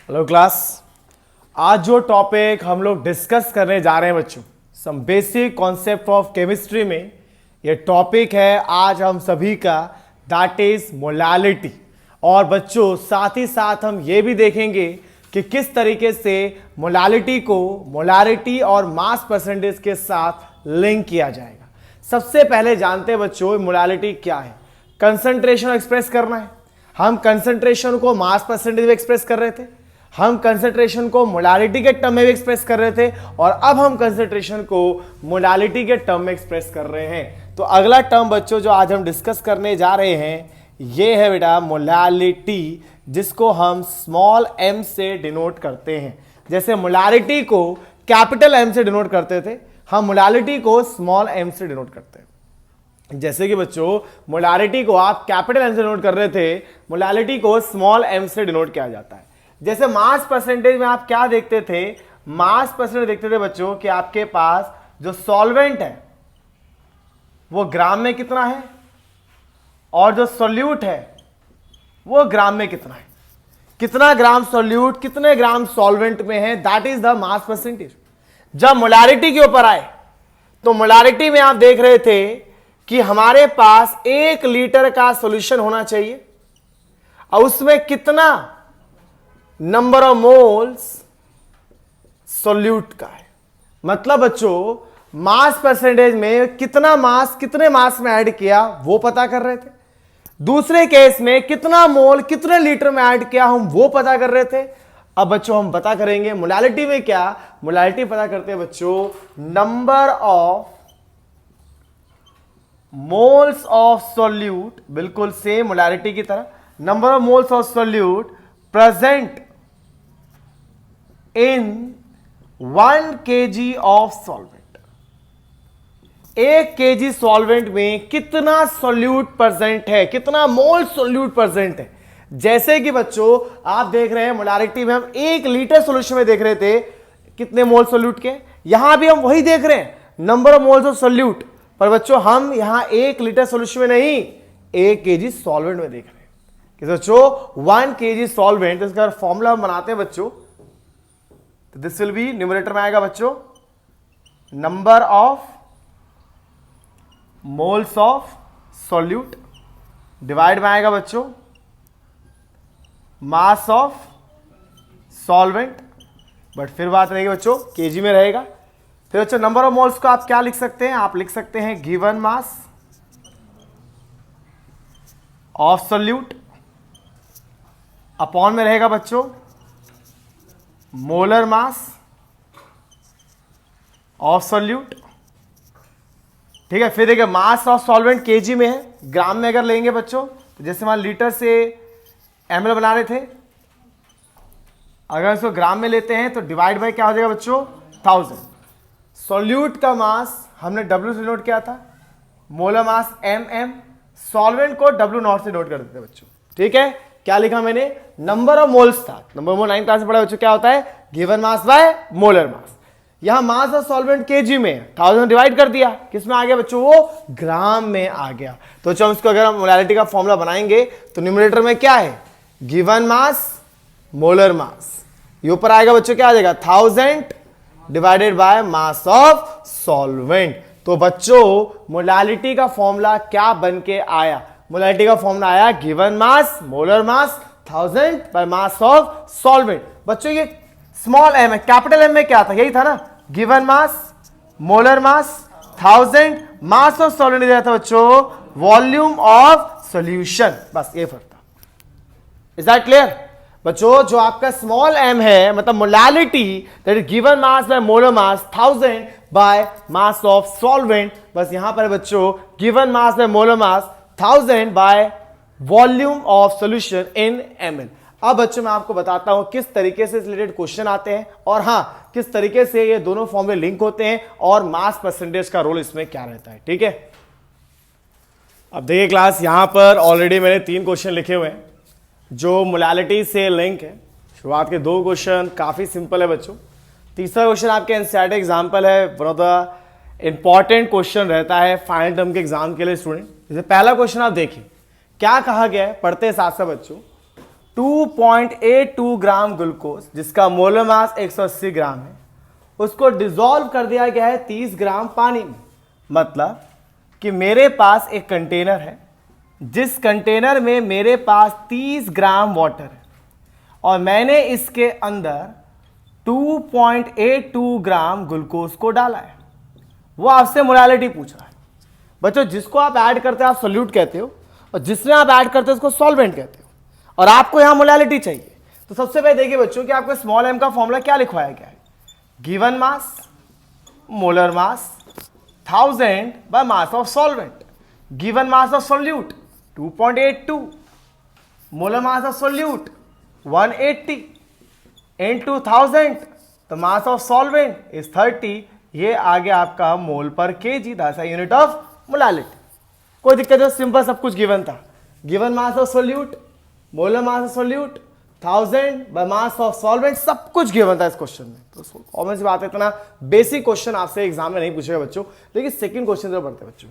Hello class. आज जो topic हम लोग डिस्कस करने जा रहे हैं बच्चों, some basic concept of chemistry में ये टॉपिक है आज हम सभी का, दैट इज मोलालिटी। और बच्चों साथ ही साथ हम ये भी देखेंगे कि किस तरीके से मोलालिटी को मोलारिटी और मास परसेंटेज के साथ लिंक किया जाएगा। सबसे पहले जानते हैं बच्चों मोलालिटी क्या है। कंसंट्रेशन एक्सप्रेस करना है। हम कंसंट्रेशन को मास परसेंटेज में एक्सप्रेस कर रहे थे, हम कंसंट्रेशन को मोलालिटी के टर्म में भी एक्सप्रेस कर रहे थे, और अब हम कंसंट्रेशन को मोलालिटी के टर्म में एक्सप्रेस कर रहे हैं। तो अगला टर्म बच्चों जो आज हम डिस्कस करने जा रहे हैं ये है बेटा मोलालिटी, जिसको हम स्मॉल m से डिनोट करते हैं। जैसे मोलालिटी को कैपिटल M से डिनोट करते थे, हम मोलालिटी को स्मॉल m से डिनोट करते हैं। जैसे कि बच्चों मोलालिटी को आप कैपिटल M से डिनोट कर रहे थे, मोलालिटी को स्मॉल m से डिनोट किया जाता है। जैसे मास परसेंटेज में आप क्या देखते थे, मास परसेंटेज देखते थे बच्चों कि आपके पास जो सॉल्वेंट है वो ग्राम में कितना है और जो सॉल्यूट है वो ग्राम में कितना है। कितना ग्राम सॉल्यूट कितने ग्राम सॉल्वेंट में है, that is the mass percentage. जब मोलारिटी के ऊपर आए तो मोलारिटी में आप देख रहे थे कि हमारे पास 1 लीटर का सॉल्यूशन होना चाहिए और उसमें कितना नंबर ऑफ मोल्स सॉल्यूट का है। मतलब बच्चों मास परसेंटेज में कितना मास कितने मास में ऐड किया वो पता कर रहे थे। दूसरे केस में कितना मोल कितने लीटर में ऐड किया हम वो पता कर रहे थे। अब बच्चों हम पता करेंगे मोलालिटी में क्या, मोलालिटी पता करते हैं बच्चों number of moles of solute, बिल्कुल सेम मोलालिटी की तरह, number of moles of solute present in 1 kg of solvent. 1 kg solvent में कितना सॉल्यूट प्रेजेंट है, कितना मोल सॉल्यूट प्रेजेंट है। जैसे कि बच्चों आप देख रहे हैं मोलारिटी में हम 1 लीटर सॉल्यूशन में देख रहे थे कितने मोल सॉल्यूट के, यहां भी हम वही देख रहे हैं number of moles of solute, पर बच्चों हम यहां 1 लीटर सॉल्यूशन में नहीं 1 kg सॉल्वेंट में देख रहे हैं कि बच्चों 1 kg सॉल्वेंट, इसका फॉर्मूला हम बनाते हैं बच्चों, तो दिस विल बी न्यूमरेटर में आएगा बच्चों number of moles of solute, divide में आएगा बच्चों मास ऑफ सॉल्वेंट, बट फिर बात रहेगी बच्चों केजी में रहेगा। फिर बच्चों नंबर ऑफ मोल्स को आप क्या लिख सकते हैं, आप लिख सकते हैं given mass of solute, upon में रहेगा बच्चों मोलर मास ऑफ सॉल्यूट। ठीक है, फिर देखिए मास ऑफ सॉल्वेंट केजी में है, ग्राम में अगर लेंगे बच्चों तो जैसे मान लीटर से ml बना रहे थे, अगर इसको ग्राम में लेते हैं तो डिवाइड बाय क्या हो जाएगा बच्चों 1000। सॉल्यूट का मास हमने W से नोट किया था, मोलर मास mm, सॉल्वेंट को W0 से नोट कर देते हैं बच्चों। ठीक है, क्या लिखा मैंने, नंबर ऑफ मोल्स था, नंबर मोल 9 क्लास में पढ़ा बच्चों, क्या होता है given mass by molar mass. यहां मास ऑफ सॉल्वेंट केजी में 1000 डिवाइड कर दिया, किस में आ गया बच्चों वो ग्राम में आ गया। तो बच्चों इसको अगर हम मोलालिटी का फॉर्मूला बनाएंगे तो न्यूमरेटर में क्या है गिवन मास मोलर मास, ये ऊपर आएगा बच्चों क्या आ जाएगा 1000 divided by mass of solvent. तो बच्चों मोलालिटी का फॉर्मूला क्या बन के आया, मोलालिटी का फॉर्मूला आया given mass molar mass 1000 by mass of solvent. बच्चों ये स्मॉल m है, कैपिटल M में क्या था, यही था ना given mass molar mass 1000, mass of solvent दिया था बच्चों वॉल्यूम ऑफ सॉल्यूशन, बस ये फर्क था। इज दैट क्लियर बच्चों, जो आपका स्मॉल m है मतलब molality that is given mass by molar mass 1000 by mass of solvent, बस यहां पर बच्चों given mass by molar mass 1000 by volume of solution in ml। अब बच्चों मैं आपको बताता हूं किस तरीके से रिलेटेड क्वेश्चन आते हैं और हां किस तरीके से ये दोनों फॉर्मूले लिंक होते हैं और मास परसेंटेज का रोल इसमें क्या रहता है। ठीक है, अब देखिए क्लास यहां पर ऑलरेडी मैंने 3 क्वेश्चन लिखे हुए हैं जो मोलालिटी से लिंक है। शुरुआत के 2 क्वेश्चन काफी सिंपल है बच्चों, तीसरा क्वेश्चन आपके एनसीईआरटी एग्जाम्पल है, one of the important question रहता है फाइनल टर्म के एग्जाम के लिए स्टूडेंट। जैसे पहला क्वेश्चन आप देखिए क्या कहा गया है, पढ़ते हैं साथ साथ बच्चों। 2.82 ग्राम ग्लूकोज जिसका मोलर मास 180 ग्राम है, उसको डिसॉल्व कर दिया गया है 30 ग्राम पानी में। मतलब कि मेरे पास एक कंटेनर है, जिस कंटेनर में मेरे पास 30 ग्राम वाटर है और मैंने इसके अंदर 2.82 ग्राम ग्लूकोज को डाला है। वो आपसे मोलालिटी पूछ रहा है। बच्चों, जिसको आप ऐड करते हो आप सोल्यूट कहते हो, और जिसमें आप ऐड करते हो उसको सॉल्वेंट कहते हो, और आपको यहां मोलालिटी चाहिए। तो सबसे पहले देखिए बच्चों कि आपको स्मॉल m का फॉर्मूला क्या लिखवाया गया है। Given mass molar mass 1000 by mass of solvent. Given mass of solute 2.82, molar mass of solute 180 into 1000, the mass of solvent is 30. ये आ गया आपका मोल पर KG, that's a unit of molality. कोई दिक्कत नहीं, सिंपल सब कुछ गिवन था। Given mass of solute, molar mass of solute 1000 by mass of solvent, सब कुछ गिवन था इस क्वेश्चन में। तो कॉमन सी बात है, इतना बेसिक क्वेश्चन आपसे एग्जाम में नहीं पूछेगा बच्चों। लेकिन सेकंड क्वेश्चन जरूर पढ़ते बच्चों।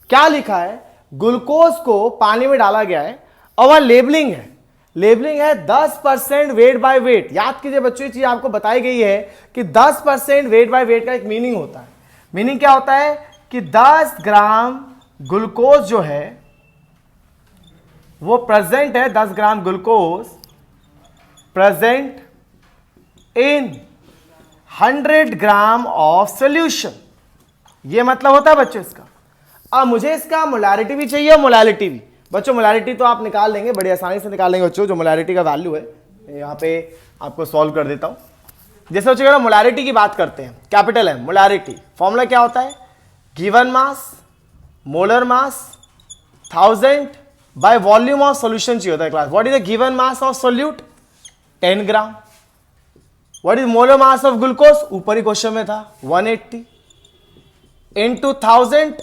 क्या लिखा है, ग्लूकोज को पानी में डाला गया है और वह लेबलिंग है, लेबलिंग है 10% वेट बाय वेट। याद कीजिए बच्चों, ये चीज आपको बताई गई है कि 10% वेट बाय वेट का एक मीनिंग होता है। मीनिंग क्या होता है कि 10 ग्राम ग्लूकोज जो है वो प्रेजेंट है, 10 gram glucose present in 100 gram of solution. ये मतलब होता है बच्चों इसका। अब मुझे इसका मोलारिटी भी चाहिए और मोलालिटी भी। बच्चों मोलारिटी तो आप निकाल लेंगे, बड़ी आसानी से निकाल लेंगे बच्चों। जो मोलारिटी का वैल्यू है यहाँ पे आपको सॉल्व कर देता हूं। जैसे बच्चों मोलारिटी की बात करते हैं, कैपिटल है मोलारिटी, फॉर्मूला क्या होता है, given mass molar mass 1000 by volume of solution चाहिए होता है class. What is the given mass of solute 10 gram. What is molar mass of glucose, ऊपर ही क्वेश्चन में था 180 into 1000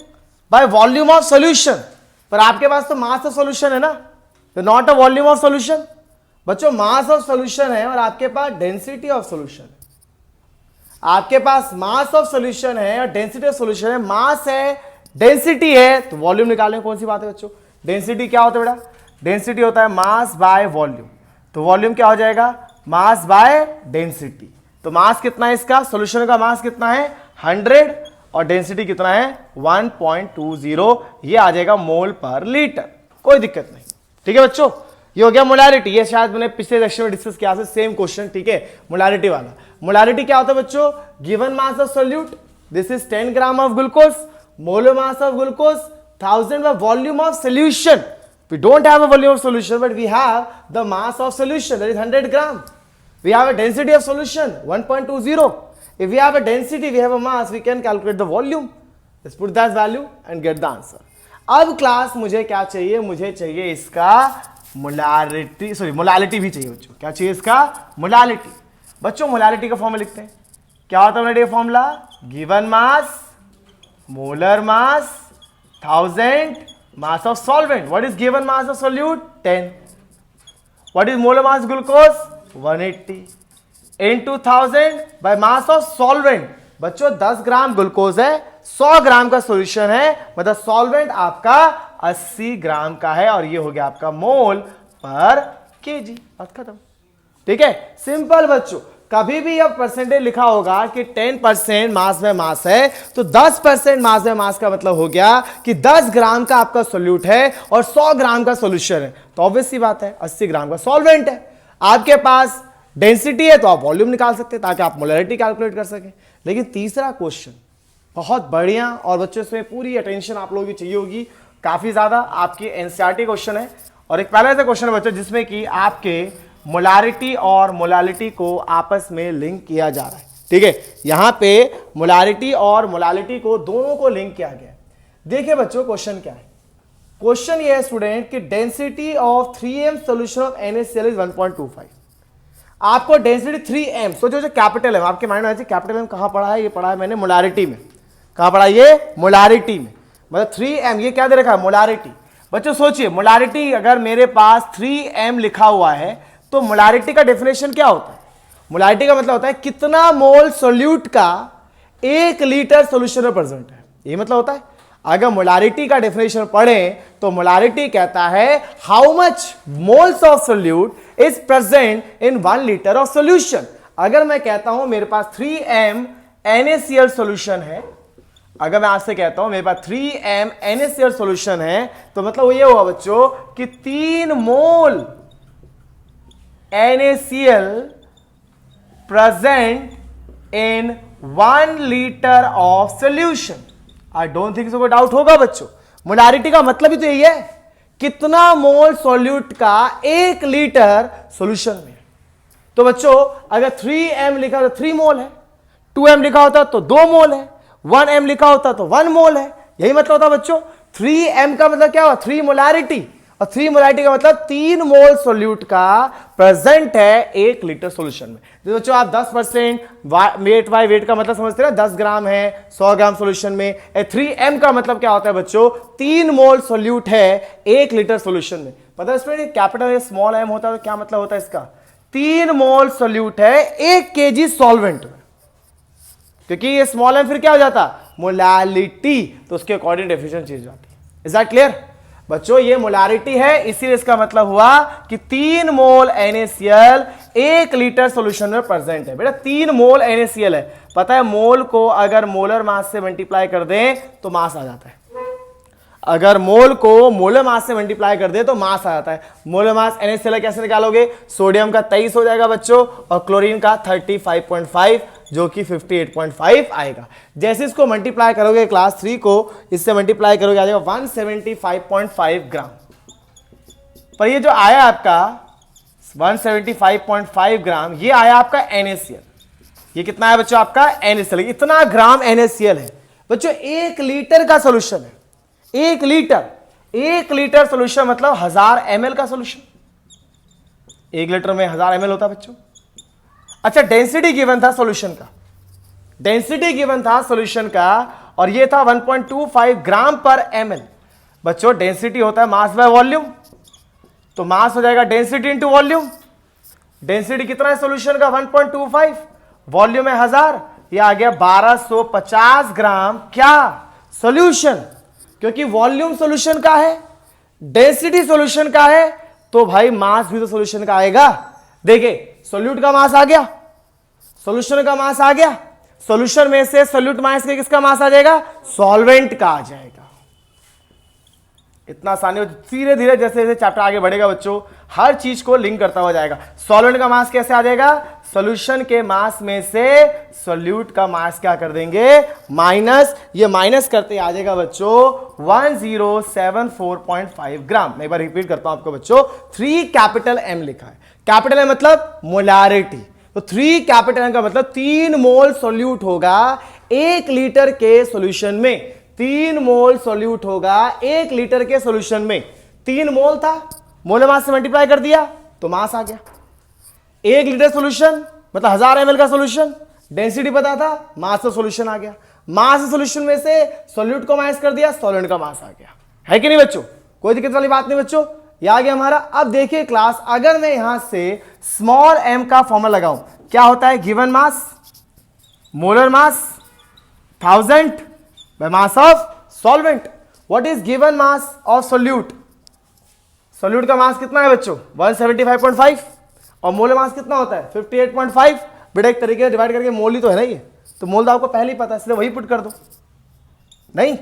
by volume of solution. पर आपके पास तो मास ऑफ सॉल्यूशन है ना, तो not a volume of solution. बच्चों मास ऑफ सॉल्यूशन है और आपके पास डेंसिटी ऑफ सॉल्यूशन है। आपके पास मास ऑफ सॉल्यूशन है और डेंसिटी ऑफ सॉल्यूशन है। मास है, डेंसिटी है, तो वॉल्यूम निकालें। कौन सी बात है बच्चों, डेंसिटी क्या होता है बेटा, डेंसिटी होता है मास बाय वॉल्यूम। तो वॉल्यूम क्या हो जाएगा, मास बाय डेंसिटी। तो मास कितना है इसका, सॉल्यूशन का मास कितना है 100 और डेंसिटी कितना है 1.20। ये आ जाएगा मोल पर लीटर, कोई दिक्कत नहीं। ठीक है बच्चों, ये हो गया मोलारिटी। ये शायद मैंने पिछले लेक्चर में डिस्कस किया था, सेम क्वेश्चन। ठीक है, मोलारिटी वाला। मोलारिटी क्या होता है बच्चों, given mass of solute, this is 10 gram of glucose, molar mass of glucose 1000 by volume of solution. We don't have a volume of solution, but we have the mass of solution, that is 100 gram. We have a density of solution 1.20. If we have a density, we have a mass, we can calculate the volume. Let's put that value and get the answer. अब class मुझे क्या चाहिए, मुझे चाहिए इसका molarity, sorry molality भी चाहिए बच्चों। क्या चाहिए इसका, मोलालिटी। बच्चों मोलालिटी का फॉर्मूला लिखते हैं। क्या होता है मोलालिटी का formula, given mass molar mass 1000 mass of solvent. What is given mass of solute 10. What is molar mass glucose 180 into 1000 by mass of solvent. बच्चों 10 ग्राम ग्लूकोज है, 100 ग्राम का सॉल्यूशन है, मतलब सॉल्वेंट आपका 80 ग्राम का है और ये हो गया आपका मोल पर केजी। बात खत्म। ठीक है, सिंपल बच्चों। कभी भी अब परसेंटेज लिखा होगा कि 10% मास में मास है, तो 10% मास में मास का मतलब हो गया कि 10 ग्राम का आपका सोल्यूट है और 100 ग्राम का सोल्यूशन है। तो ऑब्वियस सी बात है 80 ग्राम का सॉल्वेंट है। आपके पास डेंसिटी है तो आप वॉल्यूम निकाल सकते हैं ताकि आप मोलरिटी कैलकुलेट कर सकें। लेकिन तीसरा क्वेश्चन बहुत बढ़िया और बच्चों इसमें पूरी अटेंशन आप लोगों की चाहिए होगी, काफी ज्यादा आपकी एनसीईआरटी क्वेश्चन है। और एक पहला ऐसा क्वेश्चन है बच्चों जिसमें कि आपके मोलारिटी और मोलालिटी को आपस में लिंक किया जा रहा है। ठीक है, यहां पे मोलारिटी और मोलालिटी को दोनों को लिंक किया गया है। देखिए बच्चों क्वेश्चन क्या है, क्वेश्चन ये है स्टूडेंट कि density of 3m solution of NaCl is 1.25। आपको डेंसिटी 3m, सोचो जो कैपिटल है आपके माइंड में, कैपिटल एम कहां पढ़ा है, ये पढ़ा है मैंने मोलारिटी में। कहां पढ़ा, ये मोलारिटी में, मतलब 3m ये क्या दे रखा है, मोलारिटी। बच्चों सोचिए मोलारिटी अगर मेरे पास 3m लिखा हुआ है तो मोलारिटी का डेफिनेशन क्या होता है, मोलारिटी का मतलब होता है कितना मोल सोल्यूट का 1 लीटर सोल्यूशन में प्रेजेंट है, ये मतलब होता है। अगर मोलारिटी का डेफिनेशन पढ़ें तो मोलारिटी कहता है how much moles of solute is present in 1 litre of solution. अगर मैं कहता हूं मेरे पास 3m NaCl सोल्यूशन है, अगर मैं आपसे कहता हूं मेरे पास 3m NaCl सोल्यूशन है, तो मतलब ये हुआ बच्चों कि 3 मोल NaCl present in 1 litre of solution. I don't think so, कोई डाउट होगा बच्चों। मोलारिटी का मतलब ही तो यही है, कितना मोल सॉल्यूट का 1 लीटर सॉल्यूशन में। तो बच्चों अगर 3m लिखा तो 3 मोल है, 2m लिखा होता तो 2 मोल है, 1m लिखा होता तो 1 मोल है। यही मतलब होता बच्चों। 3m का मतलब क्या हुआ? 3 मोलारिटी, और 3 मोलारिटी का मतलब 3 मोल सोल्यूट का प्रेजेंट है 1 लीटर सॉल्यूशन में। तो बच्चों आप 10% वेट बाय वेट का मतलब समझते हैं ना, 10 ग्राम है 100 ग्राम सॉल्यूशन में। 3m का मतलब क्या होता है बच्चों? 3 मोल सोल्यूट है 1 लीटर सॉल्यूशन में। पता है इसमें कैपिटल स्मॉल m होता है तो क्या मतलब होता है इसका? 3 मोल सोल्यूट है 1 kg सॉल्वेंट में, क्योंकि ये स्मॉल m फिर क्या हो जाता? मोलालिटी, तो उसके अकॉर्डिंग डेफिनेशन चेंज जाती है। इज दैट क्लियर बच्चों? ये मोलारिटी है, इसीलिए इसका मतलब हुआ कि 3 मोल NaCl 1 लीटर सॉल्यूशन में प्रेजेंट है। बेटा 3 मोल NaCl है, पता है मोल को अगर मोलर मास से मल्टीप्लाई कर दें तो मास आ जाता है। अगर मोल को मोलर मास से मल्टीप्लाई कर दे तो मास आ जाता है। मोलर मास NaCl कैसे निकालोगे? सोडियम का 23 हो जाएगा बच्चों, और क्लोरीन का 35.5, जो कि 58.5 आएगा। जैसे इसको मल्टीप्लाई करोगे क्लास 3 को, इससे मल्टीप्लाई करोगे आ जाएगा 175.5 ग्राम। पर ये जो आया आपका 175.5 ग्राम, ये आया आपका NaCl। ये कितना है बच्चों? आपका NaCl इतना ग्राम NaCl है बच्चों। 1 लीटर का सोल्यूशन है, 1 लीटर सोल्यूशन मतलब 1000 ml का सोल्यूशन। 1 लीटर में 1000 ml होता है बच्चों। अच्छा, डेंसिटी गिवन था सॉल्यूशन का, डेंसिटी गिवन था सॉल्यूशन का, और ये था 1.25 ग्राम पर ml। बच्चों डेंसिटी होता है मास बाय वॉल्यूम, तो मास हो जाएगा डेंसिटी इंटू वॉल्यूम। डेंसिटी कितना है सॉल्यूशन का? 1.25, वॉल्यूम है 1000, ये आ गया 1250 ग्राम क्या? सॉल्यूशन। क्योंकि वॉल्यूम सॉल्यूशन का है, डेंसिटी सॉल्यूशन का है, तो भाई मास भी तो सॉल्यूशन का आएगा। देखिए सोल्यूट का मास आ गया, सॉल्यूशन का मास आ गया, सॉल्यूशन में से सोल्यूट माइनस के किसका मास आ जाएगा? सॉल्वेंट का आ जाएगा। इतना आसानी, धीरे धीरे जैसे जैसे चैप्टर आगे बढ़ेगा बच्चों, हर चीज को लिंक करता हुआ जाएगा। सॉल्वेंट का मास कैसे आ जाएगा? सॉल्यूशन के मास में से सोल्यूट का मास क्या कर देंगे? माइनस, ये माइनस करते आ जाएगा बच्चों 1074.5 ग्राम। मैं एक बार रिपीट करता हूं आपको बच्चों, 3 कैपिटल M लिखा है। कैपिटल M मतलब मोलारिटी, तो 3 कैपिटल M का मतलब 3 मोल सोल्यूट होगा 1 लीटर के सॉल्यूशन में। 3 मोल सोल्यूट होगा 1 लीटर के सॉल्यूशन में। 3 मोल था, मोलर मास से मल्टीप्लाई कर दिया तो मास आ गया। 1 लीटर सॉल्यूशन मतलब 1000 ml का सॉल्यूशन, डेंसिटी पता था, मास से सॉल्यूशन आ गया। मास सॉल्यूशन में से सॉल्यूट को माइनस कर दिया, सॉल्वेंट का मास आ गया। है कि नहीं बच्चों? कोई दिक्कत वाली बात नहीं बच्चों, ये आ गया हमारा। अब देखिए क्लास, अगर मैं यहां से स्मॉल m का फॉर्मूला लगाऊं, क्या होता है? Given mass, molar mass 1000 by mass of solvent. What is given mass of solute? solute का मास कितना है बच्चों? 175.5, और मोलर मास कितना होता है? 58.5। बेटा एक तरीके से डिवाइड करके मोल ही तो है ना ये, तो मोल तो आपको पहले ही पता है, इसलिए वही पुट कर दो। नहीं,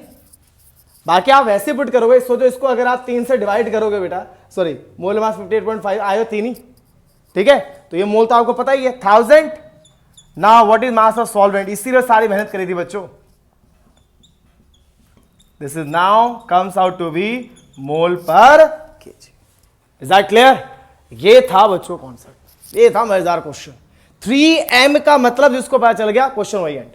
बाकी आप वैसे पुट करोगे। सोचो इसको अगर आप 3 से डिवाइड करोगे बेटा, सॉरी मोलर मास 58.5 आएगा 3 ही, ठीक है? तो ये मोल तो आपको पता ही है 1000। Now what is mass of solvent? इसीलिए सारी मेहनत करी थी बच्चों। This is now comes out to be mole per kg. Is that clear? ये था बच्चों कॉन्सेप्ट, ये था मजेदार क्वेश्चन। 3m का मतलब जिसको पता चल गया, क्वेश्चन वही एंड।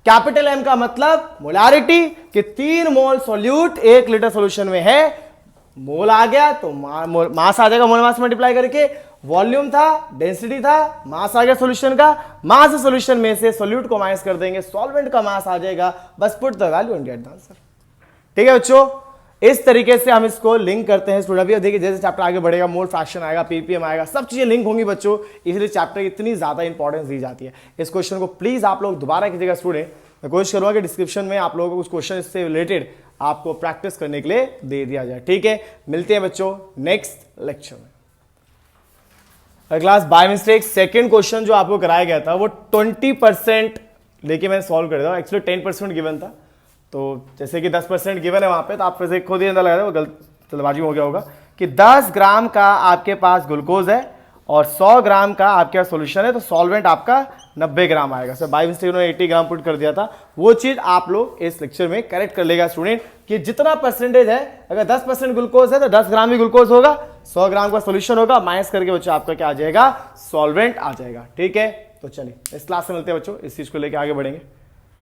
कैपिटल M का मतलब मोलारिटी, कि 3 मोल सोल्यूट 1 लीटर सोल्यूशन में है। मोल आ गया तो मास आ जाएगा, मोल मास मल्टीप्लाई करके। वॉल्यूम था, डेंसिटी था, मास आ गया सोल्यूशन का। मास सोल्यूशन में से सोल्यूट को माइनस कर देंगे, सॉल्वेंट का मास आ जाएगा। बस put the value and get the answer. ठीक है बच्चों, इस तरीके से हम इसको लिंक करते हैं स्टूडेंट। अभी देखिए जैसे चैप्टर आगे बढ़ेगा, मोल फ्रैक्शन आएगा, पीपीएम आएगा, सब चीजें लिंक होंगी बच्चों। इसलिए चैप्टर इतनी ज्यादा इंपॉर्टेंस दी जाती है। इस क्वेश्चन को प्लीज आप लोग दोबारा कीजिएगा स्टूडेंट। मैं कोशिश करूंगा कि डिस्क्रिप्शन में आप लोगों को कुछ क्वेश्चन इससे रिलेटेड आपको प्रैक्टिस करने के लिए दे दिया जाए। ठीक है, मिलते हैं बच्चों नेक्स्ट लेक्चर में। Class by mistake second question जो आपको कराया गया था वो 20% लेके मैंने सॉल्व कर दिया। एक्चुअली 10% गिवन था, तो जैसे कि 10% गिवन है वहां पे, तो आप वैसे खुद ही अंदर लगा वो गलत जल्दबाजी में हो गया होगा कि 10 ग्राम का आपके पास ग्लूकोज है और 100 ग्राम का आपके पास सोल्यूशन है, तो सॉल्वेंट आपका 90 ग्राम आएगा। सर बाय मिस्टेक उन्होंने 80 ग्राम पुट कर दिया था। वो चीज आप लोग इस लेक्चर में करेक्ट कर लेगा स्टूडेंट कि जितना परसेंटेज है, अगर 10% ग्लूकोज है तो 10 ग्राम भी ग्लूकोज होगा, 100 ग्राम का सोल्यूशन होगा, माइनस करके बच्चों आपका क्या आ जाएगा, सॉल्वेंट आ जाएगा। ठीक है, तो चलिए इस क्लास में मिलते हैं बच्चों, इस चीज को लेकर आगे बढ़ेंगे।